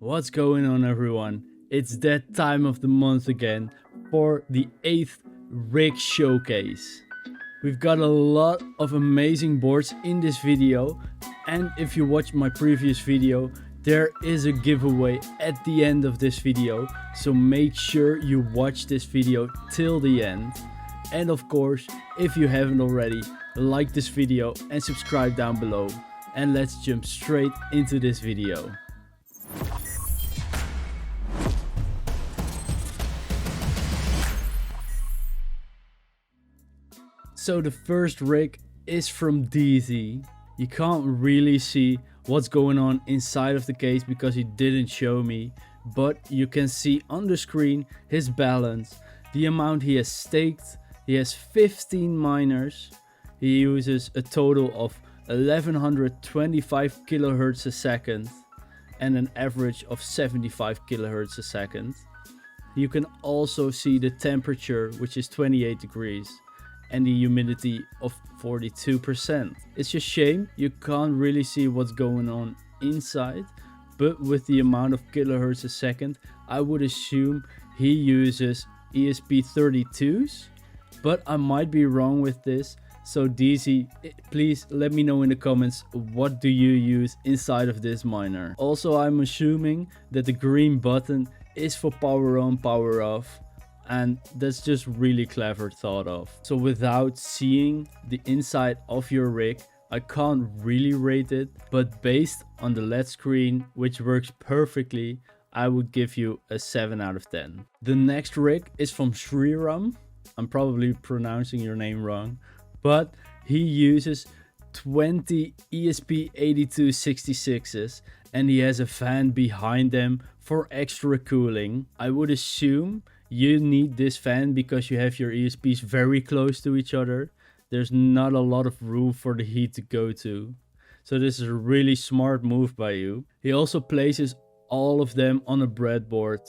What's going on, everyone? It's that time of the month again for the 8th rig showcase. We've got a lot of amazing boards in this video, and if you watched my previous video, there is a giveaway at the end of this video, so make sure you watch this video till the end. And of course, if you haven't already, like this video and subscribe down below. And let's jump straight into this video. So the first rig is from DZ. You can't really see what's going on inside of the case because he didn't show me, but you can see on the screen his balance, the amount he has staked. He has 15 miners. He uses a total of 1125 kilohertz a second and an average of 75 kilohertz a second. You can also see the temperature, which is 28 degrees, and the humidity of 42%. It's a shame you can't really see what's going on inside, but with the amount of kilohertz a second, I would assume he uses ESP32s, but I might be wrong with this. So DZ, please let me know in the comments, what do you use inside of this miner? Also, I'm assuming that the green button is for power on, power off. And that's just really clever thought of. So without seeing the inside of your rig, I can't really rate it, but based on the LED screen, which works perfectly, I would give you a 7 out of 10. The next rig is from Shriram. I'm probably pronouncing your name wrong, but he uses 20 ESP8266s and he has a fan behind them for extra cooling. I would assume you need this fan because you have your ESPs very close to each other. There's not a lot of room for the heat to go to. So this is a really smart move by you. He also places all of them on a breadboard,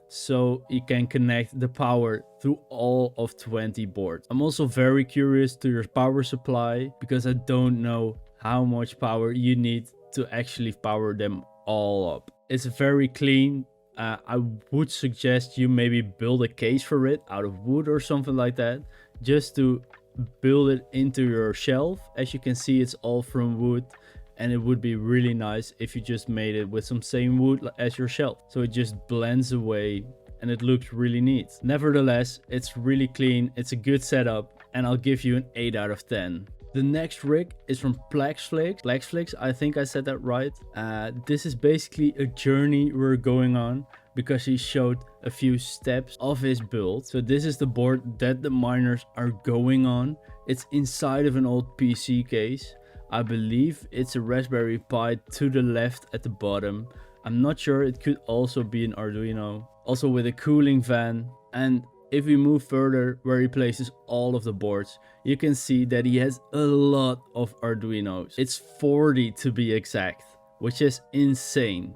so you can connect the power through all of 20 boards. I'm also very curious to your power supply because I don't know how much power you need to actually power them all up. It's very clean. I would suggest you maybe build a case for it out of wood or something like that, just to build it into your shelf. As you can see, it's all from wood, and it would be really nice if you just made it with some same wood as your shelf, so it just blends away and it looks really neat. Nevertheless, it's really clean, it's a good setup, and I'll give you an 8 out of 10. The next rig is from Plexflix, I think I said that right. This is basically a journey we're going on because he showed a few steps of his build. So this is the board that the miners are going on. It's inside of an old PC case. I believe it's a Raspberry Pi to the left at the bottom. I'm not sure, it could also be an Arduino. Also with a cooling fan. And if we move further where he places all of the boards, you can see that he has a lot of Arduinos. It's 40 to be exact, which is insane.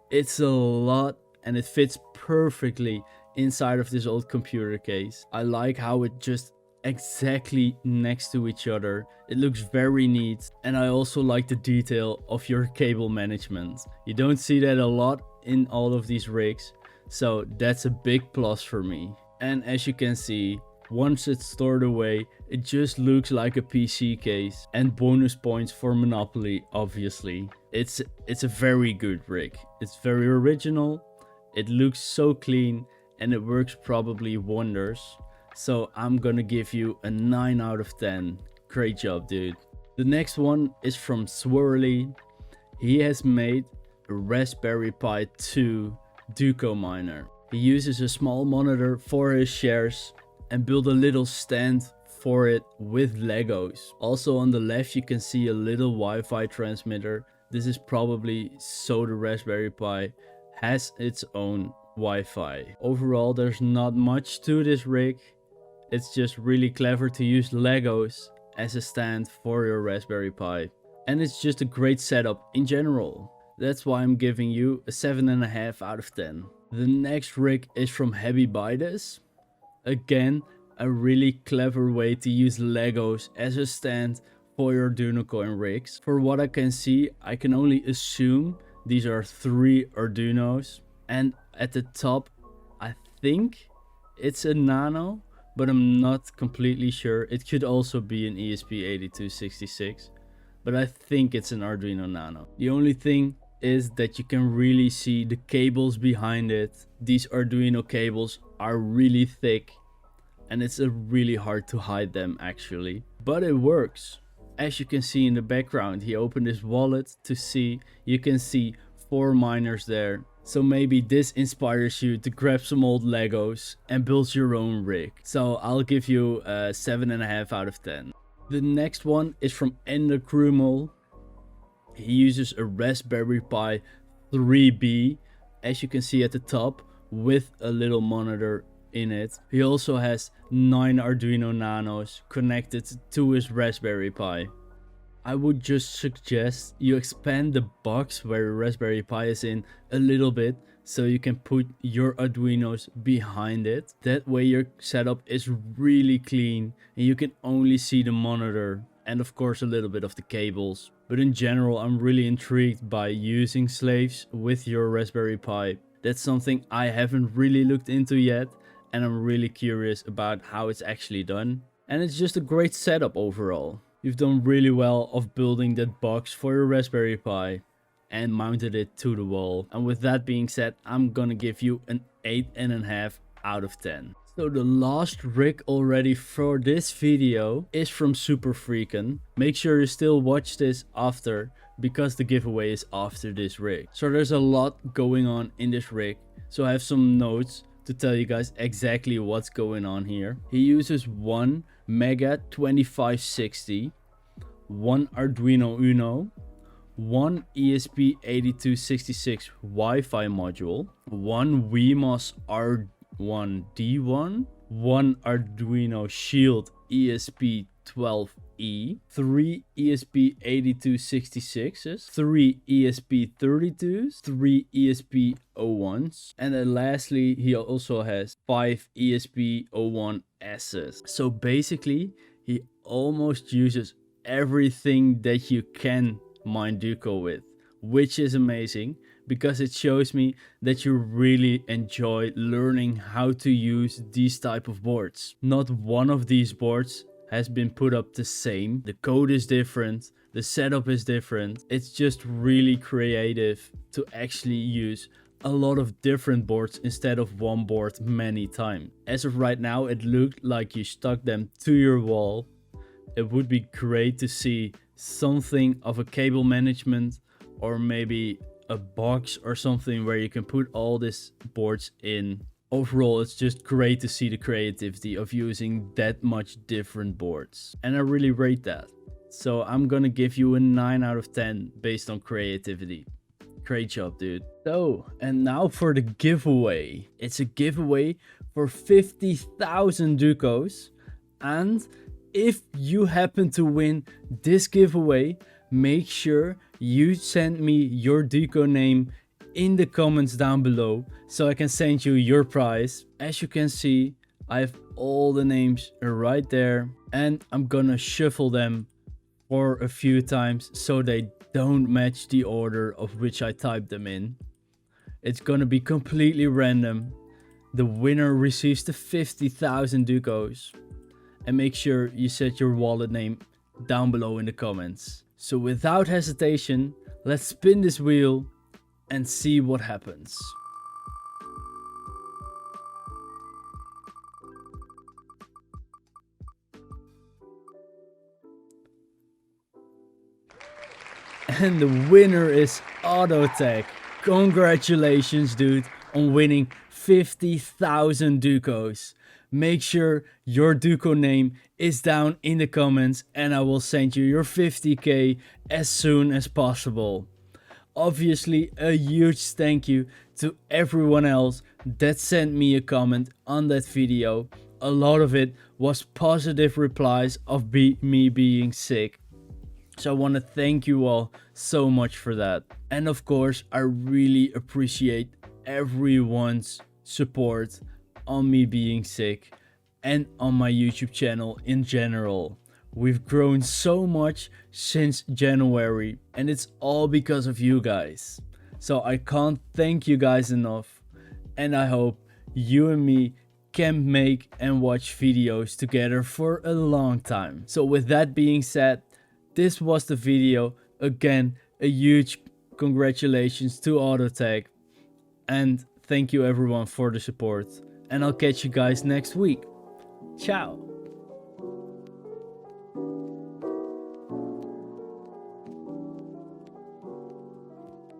It's a lot and it fits perfectly inside of this old computer case. I like how it just exactly next to each other. It looks very neat, and I also like the detail of your cable management. You don't see that a lot in all of these rigs, so that's a big plus for me. And as you can see, once it's stored away, it just looks like a PC case. And bonus points for Monopoly, obviously. It's a very good rig. It's very original, it looks so clean, and it works probably wonders. So I'm gonna give you a 9 out of 10. Great job, dude. The next one is from Swirly. He has made a Raspberry Pi 2 Duco miner. He uses a small monitor for his shares and built a little stand for it with Legos. Also on the left you can see a little Wi-Fi transmitter. This is probably so the Raspberry Pi has its own Wi-Fi. Overall, there's not much to this rig. It's just really clever to use Legos as a stand for your Raspberry Pi. And it's just a great setup in general. That's why I'm giving you a 7.5 out of 10. The next rig is from Heavy Bites. Again, a really clever way to use Legos as a stand for your Duino-Coin rigs. For what I can see, I can only assume These are 3 Arduinos, and at the top I think it's a Nano, but I'm not completely sure. It could also be an ESP8266, but I think it's an Arduino Nano. The only thing is that you can really see the cables behind it. These Arduino cables are really thick, and it's really hard to hide them actually, but it works. As you can see in the background, he opened his wallet to see. You can see 4 miners there. So maybe this inspires you to grab some old Legos and build your own rig. So I'll give you a 7.5 out of 10. The next one is from Ender Krumel. He uses a Raspberry Pi 3B, as you can see at the top, with a little monitor in it. He also has 9 Arduino Nanos connected to his Raspberry Pi. I would just suggest you expand the box where your Raspberry Pi is in a little bit, so you can put your Arduinos behind it. That way your setup is really clean and you can only see the monitor and of course a little bit of the cables. But in general, I'm really intrigued by using slaves with your Raspberry Pi. That's something I haven't really looked into yet, and I'm really curious about how it's actually done. And it's just a great setup overall. You've done really well of building that box for your Raspberry Pi and mounted it to the wall. And with that being said, I'm gonna give you an 8.5 out of 10. So the last rig already for this video is from Super Freakin. Make sure you still watch this after, because the giveaway is after this rig. So there's a lot going on in this rig. So I have some notes to tell you guys exactly what's going on here. He uses one Mega 2560, one Arduino Uno, one ESP8266 Wi-Fi module, one WeMOS R1D1, one Arduino Shield ESP12E, 3 ESP8266s, 3 ESP32s, 3 ESP01s, and then lastly he also has 5 ESP01Ss. So basically he almost uses everything that you can mine Duco with, which is amazing because it shows me that you really enjoy learning how to use these type of boards. Not one of these boards has been put up the same. The code is different, the setup is different. It's just really creative to actually use a lot of different boards instead of one board many times. As of right now, it looked like you stuck them to your wall. It would be great to see something of a cable management, or maybe a box or something where you can put all these boards in. Overall, it's just great to see the creativity of using that much different boards, and I really rate that. So I'm gonna give you a 9 out of 10 based on creativity. Great job, dude. So, and now for the giveaway. It's a giveaway for 50,000 Ducos, and if you happen to win this giveaway, make sure you send me your Duco name in the comments down below so I can send you your prize. As you can see, I have all the names right there, and I'm gonna shuffle them for a few times so they don't match the order of which I typed them in. It's gonna be completely random. The winner receives the 50,000 Ducos. And make sure you set your wallet name down below in the comments. So without hesitation, let's spin this wheel and see what happens. And the winner is Autotech. Congratulations, dude, on winning 50,000 Ducos. Make sure your Duco name is down in the comments and I will send you your 50k as soon as possible. Obviously, a huge thank you to everyone else that sent me a comment on that video. A lot of it was positive replies of me being sick. So I want to thank you all so much for that. And of course, I really appreciate everyone's support on me being sick and on my YouTube channel in general. We've grown so much since January, and it's all because of you guys. So I can't thank you guys enough, and I hope you and me can make and watch videos together for a long time. So with that being said, this was the video. Again, a huge congratulations to Autotech, and thank you everyone for the support, and I'll catch you guys next week. Ciao.